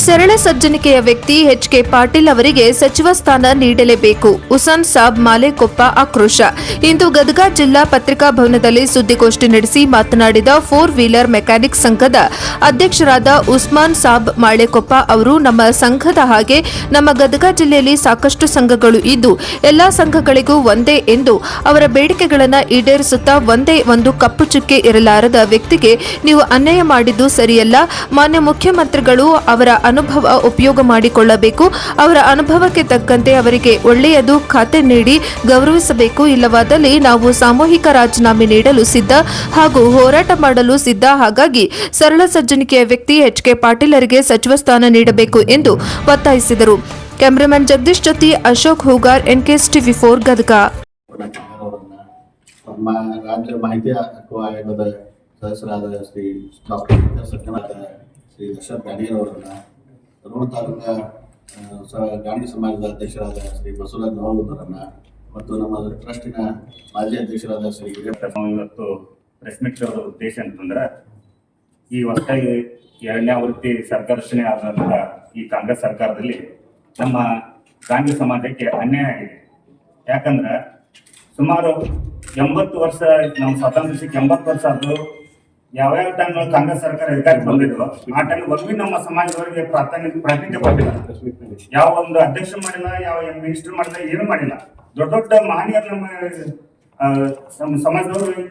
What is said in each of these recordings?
ಸರಳ ಸಜ್ಜನಿಕೆಯ ವ್ಯಕ್ತಿ ಎಚ್.ಕೆ. ಪಾಟೀಲ್ ಅವರಿಗೆ ಸಚಿವ ಸ್ಥಾನ ನೀಡಲೇಬೇಕು. ಹುಸನ್ ಸಾಬ್ ಮಾಲೆಕೊಪ್ಪ ಆಕ್ರೋಶ. ಇಂದು ಗದಗ ಜಿಲ್ಲಾ ಪತ್ರಿಕಾ ಭವನದಲ್ಲಿ ಸುದ್ದಿಗೋಷ್ಠಿ ನಡೆಸಿ ಮಾತನಾಡಿದ ಫೋರ್ ವೀಲರ್ ಮೆಕ್ಯಾನಿಕ್ ಸಂಘದ ಅಧ್ಯಕ್ಷರಾದ ಉಸ್ಮಾನ್ ಸಾಬ್ ಮಾಳೆಕೊಪ್ಪ ಅವರು, ನಮ್ಮ ಸಂಘದ ಹಾಗೆ ನಮ್ಮ ಗದಗ ಜಿಲ್ಲೆಯಲ್ಲಿ ಸಾಕಷ್ಟು ಸಂಘಗಳು ಇದ್ದು ಎಲ್ಲಾ ಸಂಘಗಳಿಗೂ ಒಂದೇ ಎಂದು ಅವರ ಬೇಡಿಕೆಗಳನ್ನು ಈಡೇರಿಸುತ್ತಾ ಒಂದೇ ಒಂದು ಕಪ್ಪು ಚುಕ್ಕೆ ಇರಲಾರದ ವ್ಯಕ್ತಿಗೆ ನೀವು ಅನ್ಯಾಯ ಮಾಡಿದ್ದು ಸರಿಯಲ್ಲ. ಮಾನ್ಯ ಮುಖ್ಯಮಂತ್ರಿಗಳು ಅವರ ಅನುಭವ ಉಪಯೋಗ ಮಾಡಿಕೊಳ್ಳಬೇಕು. ಅವರ ಅನುಭವಕ್ಕೆ ತಕ್ಕಂತೆ ಅವರಿಗೆ ಒಳ್ಳೆಯದು ಖಾತೆ ನೀಡಿ ಗೌರವಿಸಬೇಕು. ಇಲ್ಲವಾದಲ್ಲಿ ನಾವು ಸಾಮೂಹಿಕ ರಾಜೀನಾಮೆ ನೀಡಲು ಸಿದ್ಧ ಹಾಗೂ ಹೋರಾಟ ಮಾಡಲು ಸಿದ್ಧ. ಹಾಗಾಗಿ ಸರಳ ಸಜ್ಜನಿಕೆಯ ವ್ಯಕ್ತಿ ಎಚ್.ಕೆ. ಪಾಟೀಲರಿಗೆ ಸಚಿವ ಸ್ಥಾನ ನೀಡಬೇಕು ಎಂದು ಒತ್ತಾಯಿಸಿದರು. ಕ್ಯಾಮರಾಮನ್ ಜಗದೀಶ್ ಜೊತೆ ಅಶೋಕ್ ಹೂಗಾರ್, ಎನ್ಕೆಎಸ್ ಟಿವಿ 4 ಗದಗ. ರಾಜ್ಯ ಮಾಹಿತಿ ಹಕ್ಕು ಆಯೋಗದ ಸದಸ್ಯರಾದ ಶ್ರೀ ಡಾಕ್ಟರ್ ಶ್ರೀ ದಶರಥ್ ಗಾಣಿಗರ್ ಅವರನ್ನ, ರೋಣ ತಾಲೂಕಾ ಗಾಣಿಗ ಸಮಾಜದ ಅಧ್ಯಕ್ಷರಾದ ಶ್ರೀ ಬಸವರಾಜ್ ನವಲಗುಂದರನ್ನ ಮತ್ತು ನಮ್ಮ ಟ್ರಸ್ಟಿನ ಮಾಜಿ ಅಧ್ಯಕ್ಷರಾದ ಶ್ರೀ ಇವತ್ತು ಪ್ರೆಸ್ ಮೀಟ್ ಕರೆದ ಉದ್ದೇಶ ಅಂತಂದ್ರೆ, ಈ ಹೊಸದಾಗಿ 2ನೇ ಆವೃತ್ತಿ ಸರ್ಕಾರ ರಚನೆ ಆದಂತಹ ಈ ಕಾಂಗ್ರೆಸ್ ಸರ್ಕಾರದಲ್ಲಿ ನಮ್ಮ ಗಾಂಧಿ ಸಮಾಜಕ್ಕೆ ಅನ್ಯಾಯ ಆಗಿದೆ. ಯಾಕಂದ್ರೆ ಸುಮಾರು 80 ವರ್ಷ, ನಮ್ಮ ಸ್ವಾತಂತ್ರ್ಯ ಸಿಕ್ಕ 80 ವರ್ಷ ಆದರೂ ಯಾವ್ಯಾವ ಟೈಮ್ ಕಾಂಗ್ರೆಸ್ ಸರ್ಕಾರ ಅಧಿಕಾರಕ್ಕೆ ಬಂದಿದ್ರು ಆ ಟೈಮ್ ಒಬ್ಬರು ನಮ್ಮ ಸಮಾಜದವರಿಗೆ ಪ್ರಾತಿನಿಧ್ಯ ಕೊಟ್ಟಿಲ್ಲ. ಯಾವ ಒಂದು ಅಧ್ಯಕ್ಷ ಮಾಡಿಲ್ಲ, ಯಾವ ಮಿನಿಸ್ಟರ್ ಮಾಡಿಲ್ಲ, ಏನು ಮಾಡಿಲ್ಲ. ದೊಡ್ಡ ದೊಡ್ಡ ಮಹನೀಯರು ನಮ್ಮ ಸಮಾಜದವರು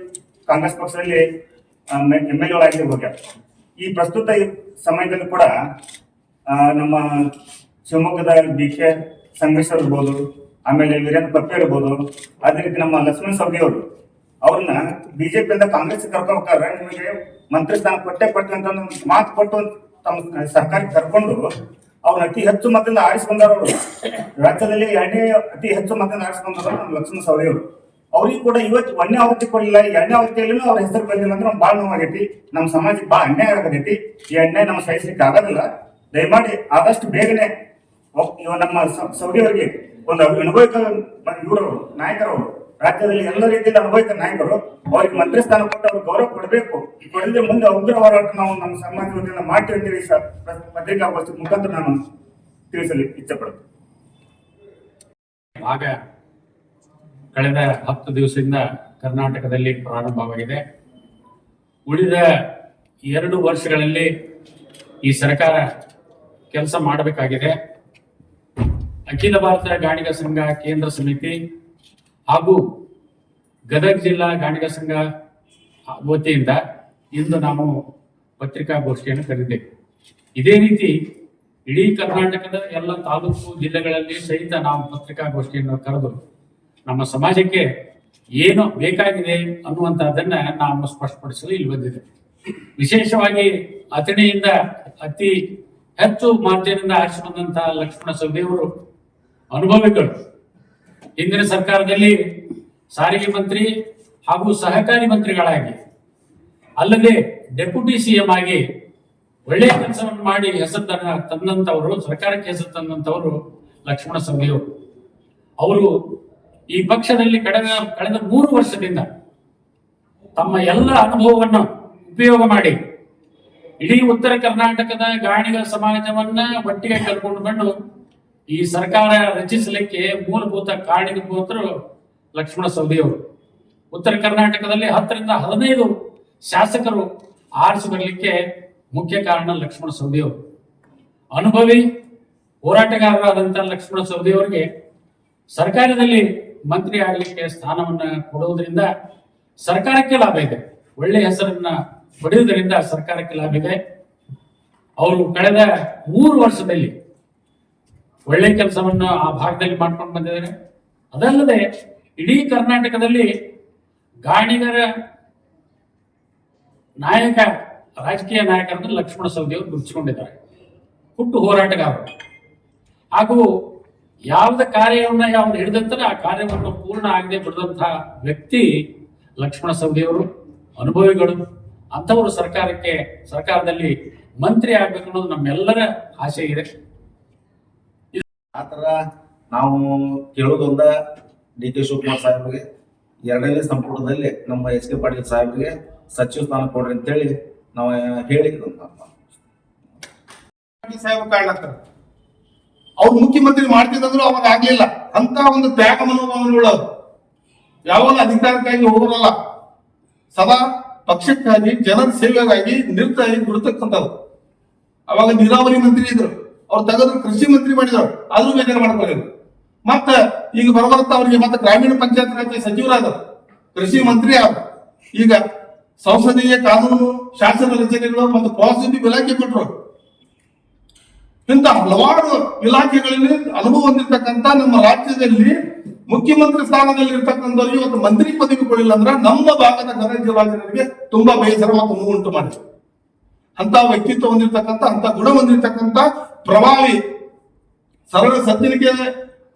ಕಾಂಗ್ರೆಸ್ ಪಕ್ಷದಲ್ಲಿ MLA ಆಗಿ ಹೋಗ್ಯಾರ. ಈ ಪ್ರಸ್ತುತ ಸಮಯದಲ್ಲಿ ಕೂಡ ನಮ್ಮ ಶಿವಮೊಗ್ಗದ BK ಸಂಗಮೇಶ್ವರ್ ಇರ್ಬೋದು, ಆಮೇಲೆ ವೀರೇಂದ್ರ ಪಪ್ಪಿ ಇರ್ಬೋದು, ಅದೇ ರೀತಿ ನಮ್ಮ ಲಕ್ಷ್ಮಣ ಸವದಿ ಅವರು, ಅವ್ರನ್ನ ಬಿಜೆಪಿಯಿಂದ ಕಾಂಗ್ರೆಸ್ ಕರ್ಕೋಬೇಕಾದ್ರೆ ನಿಮಗೆ ಮಂತ್ರಿ ಸ್ಥಾನ ಕೊಟ್ಟೆ ಅಂತ ಮಾತು ಕೊಟ್ಟು ತಮ್ಮ ಸರ್ಕಾರಕ್ಕೆ ಕರ್ಕೊಂಡು ಅವ್ರನ್ನ ಅತಿ ಹೆಚ್ಚು ಮತದಿಂದ ಆರಿಸಿಕೊಂಡವರು. ರಾಜ್ಯದಲ್ಲಿ 2ನೇ ಅತಿ ಹೆಚ್ಚು ಮತದಿಂದ ಆರಿಸಿಕೊಂಡವರು ನಮ್ಮ ಲಕ್ಷ್ಮಣ ಸವದಿ ಅವರು. ಅವ್ರಿಗೆ ಕೂಡ ಇವತ್ತು 1ನೇ ಆವೃತ್ತಿ ಕೊಡಲಿಲ್ಲ, 2ನೇ ಆವೃತ್ತಿಯಲ್ಲೂ ಅವ್ರ ಹೆಸರು ಬಂದಿಲ್ಲ ಅಂದ್ರೆ ಭಾಳ ನೋವಾಗೈತಿ. ನಮ್ಮ ಸಮಾಜಕ್ಕೆ ಭಾಳ ಅನ್ಯಾಯ ಆಗತೈತಿ. ಈ ಅನ್ಯಾಯ ನಮ್ಮ ಸಹಿಸಲಿಕ್ಕೆ ಆಗೋದಿಲ್ಲ. ದಯಮಾಡಿ ಆದಷ್ಟು ಬೇಗನೆ ನಮ್ಮ ಸವದಿ ಅವರಿಗೆ ಒಂದು ಅನುಭವಿಕ ಇವರು ನಾಯಕರವರು, ರಾಜ್ಯದಲ್ಲಿ ಎಲ್ಲ ರೀತಿಯಲ್ಲಿ ಅನುಭವಿಕ ನಾಯಕರು, ಅವ್ರಿಗೆ ಮಂತ್ರಿ ಸ್ಥಾನ ಕೊಟ್ಟು ಅವ್ರಿಗೆ ಗೌರವ ಕೊಡಬೇಕು. ಕೊಡದೆ ಮುಂದೆ ಉಗ್ರ ಹೋರಾಟ ನಾವು ನಮ್ಮ ಸಮಾಜ ವತಿಯಿಂದ ಮಾಡ್ತೀವಿ ಅಂತೇಳಿ ಪತ್ರಿಕಾಗೋಷ್ಠಿ ಮುಖಾಂತರ ನಾನು ತಿಳಿಸಲು ಇಚ್ಛೆಪಡುತ್ತೇನೆ. ಆಗ ಕಳೆದ 10 ದಿವಸದಿಂದ ಕರ್ನಾಟಕದಲ್ಲಿ ಪ್ರಾರಂಭವಾಗಿದೆ. ಉಳಿದ 2 ವರ್ಷಗಳಲ್ಲಿ ಈ ಸರ್ಕಾರ ಕೆಲಸ ಮಾಡಬೇಕಾಗಿದೆ. ಅಖಿಲ ಭಾರತ ಗಾಣಿಗ ಸಂಘ ಕೇಂದ್ರ ಸಮಿತಿ ಹಾಗೂ ಗದಗ ಜಿಲ್ಲಾ ಗಾಣಿಗ ಸಂಘ ವತಿಯಿಂದ ಇಂದು ನಾವು ಪತ್ರಿಕಾಗೋಷ್ಠಿಯನ್ನು ಕರೆದಿದ್ದೇವೆ. ಇದೇ ರೀತಿ ಇಡೀ ಕರ್ನಾಟಕದ ಎಲ್ಲ ತಾಲೂಕು ಜಿಲ್ಲೆಗಳಲ್ಲಿ ಸಹಿತ ನಾವು ಪತ್ರಿಕಾಗೋಷ್ಠಿಯನ್ನು ಕರೆದು ನಮ್ಮ ಸಮಾಜಕ್ಕೆ ಏನು ಬೇಕಾಗಿದೆ ಅನ್ನುವಂಥದ್ದನ್ನ ನಾವು ಸ್ಪಷ್ಟಪಡಿಸಲು ಇಲ್ಲಿ ಬಂದಿದೆ. ವಿಶೇಷವಾಗಿ ಅಥಣಿಯಿಂದ ಅತಿ ಹೆಚ್ಚು ಮಾರ್ಜಿನಿಂದ ಆರಿಸಿ ಬಂದಂತಹ ಲಕ್ಷ್ಮಣ ಸವದಿಯವರು ಅನುಭವಿಗಳು. ಹಿಂದಿನ ಸರ್ಕಾರದಲ್ಲಿ ಸಾರಿಗೆ ಮಂತ್ರಿ ಹಾಗೂ ಸಹಕಾರಿ ಮಂತ್ರಿಗಳಾಗಿ, ಅಲ್ಲದೆ ಡೆಪ್ಯೂಟಿ CM ಆಗಿ ಒಳ್ಳೆಯ ಕೆಲಸವನ್ನು ಮಾಡಿ ಹೆಸರು ತಂದಂತವರು, ಸರ್ಕಾರಕ್ಕೆ ಹೆಸರು ತಂದಂತವರು ಲಕ್ಷ್ಮಣ ಸವದಿಯವರು. ಅವರು ಈ ಪಕ್ಷದಲ್ಲಿ ಕಳೆದ 3 ವರ್ಷದಿಂದ ತಮ್ಮ ಎಲ್ಲ ಅನುಭವವನ್ನು ಉಪಯೋಗ ಮಾಡಿ ಇಡೀ ಉತ್ತರ ಕರ್ನಾಟಕದ ಗಾಣಿಗ ಸಮಾಜವನ್ನ ಒಟ್ಟಿಗೆ ಕರ್ಕೊಂಡು ಬಂದು ಈ ಸರ್ಕಾರ ರಚಿಸಲಿಕ್ಕೆ ಮೂಲಭೂತ ಕಾರಣೀಭೂತರು ಲಕ್ಷ್ಮಣ ಸವದಿಯವರು. ಉತ್ತರ ಕರ್ನಾಟಕದಲ್ಲಿ 10 ರಿಂದ 15 ಶಾಸಕರು ಆರಿಸಿ ಬರಲಿಕ್ಕೆ ಮುಖ್ಯ ಕಾರಣ ಲಕ್ಷ್ಮಣ ಸವದಿಯವರು. ಅನುಭವಿ ಹೋರಾಟಗಾರರಾದಂತಹ ಲಕ್ಷ್ಮಣ ಸವದಿಯವರಿಗೆ ಸರ್ಕಾರದಲ್ಲಿ ಮಂತ್ರಿ ಆಗಲಿಕ್ಕೆ ಸ್ಥಾನವನ್ನ ಕೊಡುವುದರಿಂದ ಸರ್ಕಾರಕ್ಕೆ ಲಾಭ ಇದೆ. ಒಳ್ಳೆಯ ಹೆಸರನ್ನ ಪಡೆಯುವುದರಿಂದ ಸರ್ಕಾರಕ್ಕೆ ಲಾಭ ಇದೆ. ಅವರು ಕಳೆದ 3 ವರ್ಷದಲ್ಲಿ ಒಳ್ಳೆ ಕೆಲಸವನ್ನು ಆ ಭಾಗದಲ್ಲಿ ಮಾಡ್ಕೊಂಡು ಬಂದಿದ್ದಾರೆ. ಅದಲ್ಲದೆ ಇಡೀ ಕರ್ನಾಟಕದಲ್ಲಿ ಗಾಣಿಗರ ನಾಯಕ, ರಾಜಕೀಯ ನಾಯಕರನ್ನು ಲಕ್ಷ್ಮಣ ಸವದಿಯವರು ಗುರುತಿಸಿಕೊಂಡಿದ್ದಾರೆ. ಹುಟ್ಟು ಹೋರಾಟಗಾರರು ಹಾಗೂ ಯಾವುದೇ ಕಾರ್ಯವನ್ನು ಯಾವ್ದು ಹಿಡಿದಂತಾರೆ ಆ ಕಾರ್ಯವನ್ನು ಪೂರ್ಣ ಆಗದೆ ಬಿಡದಂತಹ ವ್ಯಕ್ತಿ ಲಕ್ಷ್ಮಣ ಸವದಿಯವರು. ಅನುಭವಿಗಳು ಅಂಥವರು ಸರ್ಕಾರದಲ್ಲಿ ಮಂತ್ರಿ ಆಗ್ಬೇಕು ಅನ್ನೋದು ನಮ್ಮೆಲ್ಲರ ಆಸೆ ಇದೆ. ಆ ಥರ ನಾವು ಕೇಳೋದೊಂದ DK ಶಿವಕುಮಾರ್ ಸಾಹೇಬ್ರಿಗೆ 2ನೇ ಸಂಪುಟದಲ್ಲಿ ನಮ್ಮ ಎಚ್.ಕೆ. ಪಾಟೀಲ್ ಸಾಹೇಬ್ರಿಗೆ ಸಚಿವ ಸ್ಥಾನ ಕೊಡ್ರಿ ಅಂತೇಳಿ ನಾವು ಹೇಳಿ ಪಾಟೀಲ್ ಸಾಹೇಬ್ ಕಾರಣತ್ತಾರೆ. ಅವ್ರು ಮುಖ್ಯಮಂತ್ರಿ ಮಾಡ್ತಿದ್ರು ಅವಾಗ ಆಗ್ಲಿಲ್ಲ. ಅಂತ ಒಂದು ತ್ಯಾಗ ಮನೋಭಾವನೆಗಳವರು ಯಾವಾಗ ಅಧಿಕಾರಕ್ಕಾಗಿ ಹೋಗಲ್ಲ, ಸದಾ ಪಕ್ಷಕ್ಕಾಗಿ ಜನರ ಸೇವೆಗಾಗಿ ನಿರತರಾಗಿ ದುಡಿತಕ್ಕಂಥವ್ರು. ಅವಾಗ ನೀರಾವರಿ ಮಂತ್ರಿ ಇದ್ರು, ಅವ್ರು ತೆಗೆದ್ರು ಕೃಷಿ ಮಂತ್ರಿ ಮಾಡಿದ್ರು, ಆದ್ರೂ ಬೇಜಾರು ಮಾಡ್ಕೊಂಡಿದ್ರು. ಮತ್ತ ಈಗ ಬರಬರ್ತಾ ಅವ್ರಿಗೆ ಮತ್ತೆ ಗ್ರಾಮೀಣ ಪಂಚಾಯತ್ ರಾಜ್ ಸಚಿವರಾದರು, ಕೃಷಿ ಮಂತ್ರಿ ಆದ್ರು. ಈಗ ಸಂಸದೀಯ ಕಾನೂನು ಶಾಸನ ರಚನೆಗಳು ಮತ್ತು ಪ್ರವಾಸೋದ್ಯಮ ಇಲಾಖೆ ಕೊಟ್ಟರು. ಇಂಥ ಹಲವಾರು ಇಲಾಖೆಗಳಲ್ಲಿ ಅನುಭವ ಹೊಂದಿರತಕ್ಕಂಥ ನಮ್ಮ ರಾಜ್ಯದಲ್ಲಿ ಮುಖ್ಯಮಂತ್ರಿ ಸ್ಥಾನದಲ್ಲಿ ಇರ್ತಕ್ಕಂಥವ್ರಿಗೆ ಇವತ್ತು ಮಂತ್ರಿ ಪದವಿ ಕೊಡಲಿಲ್ಲ ಅಂದ್ರೆ ನಮ್ಮ ಭಾಗದ ಗದಗ ಜಿಲ್ಲಾಧಿಕಾರಿಗೆ ತುಂಬಾ ಬೇಸರ ಮತ್ತು ನೋವು ಉಂಟು ಮಾಡಿದೆ. ಅಂತ ವ್ಯಕ್ತಿತ್ವ ಹೊಂದಿರತಕ್ಕಂಥ, ಅಂತ ಗುಣ ಹೊಂದಿರತಕ್ಕಂಥ, ಪ್ರಭಾವಿ, ಸರಳ ಸಜ್ಜನಿಕೆ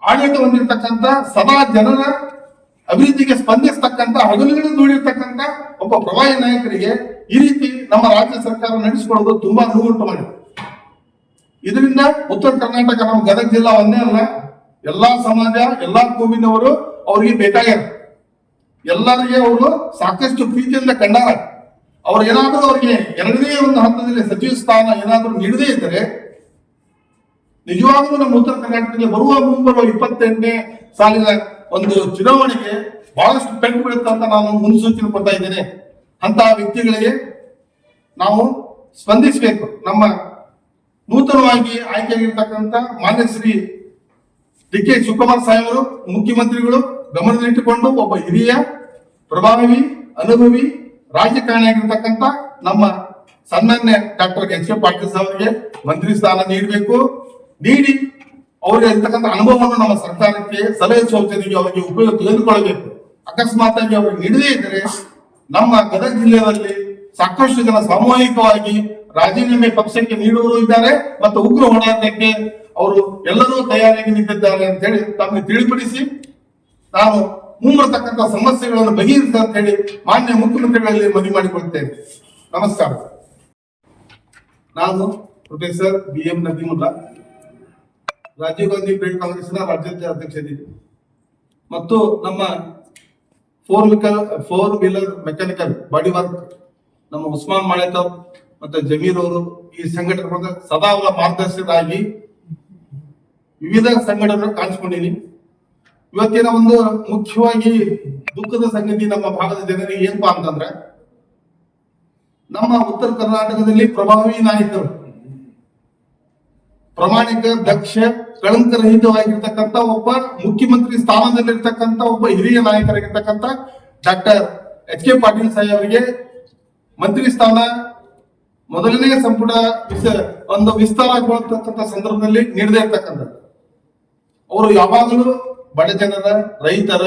ಆಡಳಿತ ಹೊಂದಿರತಕ್ಕಂಥ, ಸದಾ ಜನರ ಅಭಿವೃದ್ಧಿಗೆ ಸ್ಪಂದಿಸತಕ್ಕಂಥ, ಹಗಲುಗಳು ದುಡಿರ್ತಕ್ಕಂಥ ಒಬ್ಬ ಪ್ರಭಾವಿ ನಾಯಕರಿಗೆ ಈ ರೀತಿ ನಮ್ಮ ರಾಜ್ಯ ಸರ್ಕಾರ ನಡೆಸಿಕೊಳ್ಳೋದು ತುಂಬಾ ನೋವುಂಟು ಮಾಡಿದೆ. ಇದರಿಂದ ಉತ್ತರ ಕರ್ನಾಟಕ, ನಮ್ಮ ಗದಗ ಜಿಲ್ಲಾ ಒಂದೇ ಅಲ್ಲ, ಎಲ್ಲಾ ಸಮಾಜ, ಎಲ್ಲಾ ಕೋಮಿನವರು ಅವರಿಗೆ ಬೇಕಾಗ್ಯಾರ. ಎಲ್ಲರಿಗೆ ಅವರು ಸಾಕಷ್ಟು ಪ್ರೀತಿಯಿಂದ ಕಂಡಾರ. ಅವ್ರು ಏನಾದ್ರೂ ಅವರಿಗೆ ಎರಡನೇ ಒಂದು ಹಂತದಲ್ಲಿ ಸಚಿವ ಸ್ಥಾನ ಏನಾದ್ರೂ ನೀಡದೇ ಇದ್ದರೆ ನಿಜವಾಗ್ಲೂ ನಮ್ಮ ಉತ್ತರ ಕರ್ನಾಟಕದಲ್ಲಿ ಮುಂಬರುವ 28ನೇ ಸಾಲಿನ ಒಂದು ಚುನಾವಣೆಗೆ ಬಹಳಷ್ಟು ಪೆಟ್ಟು ಬೀಳುತ್ತೆ ಅಂತ ನಾನು ಮುನ್ಸೂಚನೆ ಕೊಡ್ತಾ ಇದ್ದೇನೆ. ಅಂತ ವ್ಯಕ್ತಿಗಳಿಗೆ ನಾವು ಸ್ಪಂದಿಸಬೇಕು. ನಮ್ಮ ನೂತನವಾಗಿ ಆಯ್ಕೆಯಾಗಿರ್ತಕ್ಕಂಥ ಮಾನ್ಯ ಶ್ರೀ ಡಿ.ಕೆ. ಶಿವಕುಮಾರ್ ಸಾಹೇಬರು ಮುಖ್ಯಮಂತ್ರಿಗಳು ಗಮನದಲ್ಲಿಟ್ಟುಕೊಂಡು ಒಬ್ಬ ಹಿರಿಯ, ಪ್ರಭಾವಿ, ಅನುಭವಿ ರಾಜಕಾರಣಿಯಾಗಿರ್ತಕ್ಕಂಥ ನಮ್ಮ ಸನ್ಮಾನ್ಯ ಡಾಕ್ಟರ್ ಎಚ್.ಕೆ. ಪಾಟೀಲ್ ಸಾಹೇಬರಿಗೆ ಮಂತ್ರಿ ಸ್ಥಾನ ನೀಡಬೇಕು. ನೀಡಿ ಅವರಿಗೆ ಇರ್ತಕ್ಕಂಥ ಅನುಭವವನ್ನು ನಮ್ಮ ಸರ್ಕಾರಕ್ಕೆ ಸಲಹೆ ಸೂಚನೆಗೆ ಅವರಿಗೆ ಉಪಯೋಗ ತೆಗೆದುಕೊಳ್ಳಬೇಕು. ಅಕಸ್ಮಾತ್ ಆಗಿ ಅವರಿಗೆ ನೀಡದೇ ಇದ್ದರೆ ನಮ್ಮ ಗದಗ ಜಿಲ್ಲೆಯಲ್ಲಿ ಸಾಕಷ್ಟು ಜನ ಸಾಮೂಹಿಕವಾಗಿ ರಾಜೀನಾಮೆ ಪಕ್ಷಕ್ಕೆ ನೀಡುವವರು ಇದ್ದಾರೆ ಮತ್ತು ಉಗ್ರ ಹೋರಾಟಕ್ಕೆ ಅವರು ಎಲ್ಲರೂ ತಯಾರಿಯಾಗಿ ನಿಂತಿದ್ದಾರೆ ಅಂತ ಹೇಳಿ ತಮಗೆ ತಿಳಿಪಡಿಸಿ ನಾನು ಮುಂಬರತಕ್ಕಂಥ ಸಮಸ್ಯೆಗಳನ್ನು ಬಗೆಹರಿಸ ಅಂತ ಹೇಳಿ ಮಾನ್ಯ ಮುಖ್ಯಮಂತ್ರಿಗಳಲ್ಲಿ ಮನವಿ ಮಾಡಿಕೊಳ್ತೇನೆ. ನಮಸ್ಕಾರ. ನಾನು professor B.M. Nadeemulla, Rajiv Gandhi brigade ಕಾಂಗ್ರೆಸ್ನ ರಾಜ್ಯಾಧ್ಯಕ್ಷ ಅಧ್ಯಕ್ಷರಿದ್ದೀನಿ ಮತ್ತು ನಮ್ಮ 4 ವೀಲರ್ ಮೆಕ್ಯಾನಿಕಲ್ ಬಾಡಿ ವರ್ಕ್ ನಮ್ಮ ಉಸ್ಮಾನ್ ಮಾಳೇಕರ್ ಮತ್ತೆ ಜಮೀರ್ ಅವರು ಈ ಸಂಘಟನೆ ಸದಾ ಅವರ ಮಾರ್ಗದರ್ಶಕರಾಗಿ ವಿವಿಧ ಸಂಘಟನೆ ಕಾಣಿಸ್ಕೊಂಡಿನಿ. ಇವತ್ತಿನ ಒಂದು ಮುಖ್ಯವಾಗಿ ದುಃಖದ ಸಂಗತಿ ನಮ್ಮ ಭಾಗದ ಜನರಿಗೆ ಏನಪ್ಪಾ ಅಂತಂದ್ರೆ, ನಮ್ಮ ಉತ್ತರ ಕರ್ನಾಟಕದಲ್ಲಿ ಪ್ರಭಾವಿ ನಾಯಕರು, ಪ್ರಾಮಾಣಿಕ, ದಕ್ಷ, ಕಳಂಕರಹಿತವಾಗಿರ್ತಕ್ಕಂಥ ಒಬ್ಬ ಮುಖ್ಯಮಂತ್ರಿ ಸ್ಥಾನದಲ್ಲಿರ್ತಕ್ಕಂಥ ಒಬ್ಬ ಹಿರಿಯ ನಾಯಕರಾಗಿರ್ತಕ್ಕಂಥ ಡಾಕ್ಟರ್ ಎಚ್.ಕೆ. ಪಾಟೀಲ್ ಸಾಹೇಬರಿಗೆ ಮಂತ್ರಿ ಸ್ಥಾನ ಮೊದಲನೇ ಸಂಪುಟ ಒಂದು ವಿಸ್ತಾರ ಆಗಿರ್ತಕ್ಕಂಥ ಸಂದರ್ಭದಲ್ಲಿ ನೀಡದೇ ಇರ್ತಕ್ಕಂಥದ್ದು. ಅವರು ಯಾವಾಗಲೂ ಬಡ ಜನರ, ರೈತರ,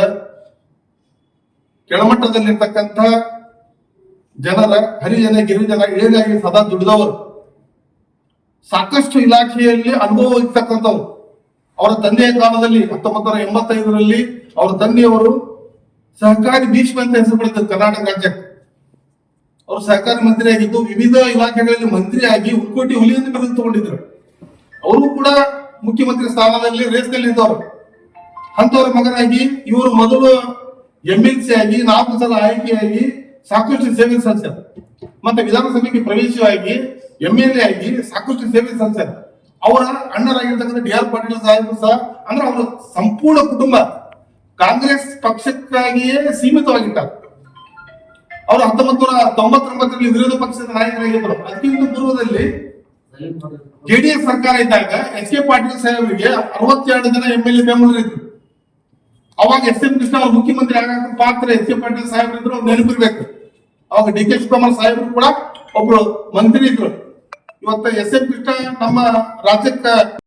ಕೆಳಮಟ್ಟದಲ್ಲಿರ್ತಕ್ಕಂಥ ಜನರ, ಹರಿಜನ, ಗಿರಿಜನ ಏಳಿಗಾಗಿ ಸದಾ ದುಡಿದವರು, ಸಾಕಷ್ಟು ಇಲಾಖೆಯಲ್ಲಿ ಅನುಭವ ಇರ್ತಕ್ಕಂಥವ್ರು. ಅವರ ತಂದೆಯ ಕಾಲದಲ್ಲಿ 1985ರಲ್ಲಿ ಅವರ ತಂದೆಯವರು ಸಹಕಾರಿ ಭೀಷ್ಮ ಅಂತ ಹೆಸರು ಪಡೆದಿದ್ದರು ಕರ್ನಾಟಕ ರಾಜ್ಯಕ್ಕೆ. ಅವರು ಸಹಕಾರಿ ಮಂತ್ರಿ ಆಗಿದ್ದು, ವಿವಿಧ ಇಲಾಖೆಗಳಲ್ಲಿ ಮಂತ್ರಿಯಾಗಿ ಹುಲ್ಕೋಟಿ ಹುಲಿಯನ್ನು ಬಿರುದು ತಗೊಂಡಿದ್ರು. ಅವರು ಕೂಡ ಮುಖ್ಯಮಂತ್ರಿ ಸ್ಥಾನದಲ್ಲಿ ರೇಸ್ನಲ್ಲಿ ಇದ್ದವರು. ಅಂತವರ ಮಗನಾಗಿ ಇವರು ಮೊದಲು MLC ಆಗಿ 4 ಸಲ ಆಯ್ಕೆಯಾಗಿ ಸಾಕಷ್ಟು ಸೇವೆ ಸಲ್ಲಿಸ್ಯಾರ. ಮತ್ತೆ ವಿಧಾನಸಭೆಗೆ ಪ್ರವೇಶವಾಗಿ MLA ಆಗಿ ಸಾಕಷ್ಟು ಸೇವೆ ಸಲ್ಲಿಸ್ಯಾರ. ಅವರ ಅಣ್ಣರಾಗಿರ್ತಕ್ಕಂಥ D.R. ಪಾಟೀಲ್ ಸಾಹೇಬರು ಸಹ, ಅಂದ್ರೆ ಅವರ ಸಂಪೂರ್ಣ ಕುಟುಂಬ ಕಾಂಗ್ರೆಸ್ ಪಕ್ಷಕ್ಕಾಗಿಯೇ ಸೀಮಿತವಾಗಿದ್ದಾರೆ. ಅವರು 1999ರಲ್ಲಿ ವಿರೋಧ ಪಕ್ಷದ ನಾಯಕರಾಗಿದ್ದರು. ಅದಕ್ಕಿಂತ ಪೂರ್ವದಲ್ಲಿ JDS ಸರ್ಕಾರ ಇದ್ದಾಗ ಎಚ್.ಕೆ. ಪಾಟೀಲ್ ಸಾಹೇಬರಿಗೆ 62 ಜನ MLA ಬೆಂಬಲಿಗರಿದ್ರು. ಅವಾಗ S.M. ಕೃಷ್ಣ ಅವರು ಮುಖ್ಯಮಂತ್ರಿ ಆಗಕ್ಕೆ ಪಾತ್ರ ಎಚ್.ಕೆ. ಪಾಟೀಲ್ ಸಾಹೇಬರಿದ್ರು, ಅವ್ರು ನೆನಪಿರ್ಬೇಕು. ಅವಾಗ ಡಿ.ಕೆ. ಶಿವಕುಮಾರ್ ಸಾಹೇಬರು ಕೂಡ ಒಬ್ರು ಮಂತ್ರಿ ಇದ್ರು. ಇವತ್ತು S.M. ಕೃಷ್ಣ ನಮ್ಮ ರಾಜ್ಯಕ್ಕೆ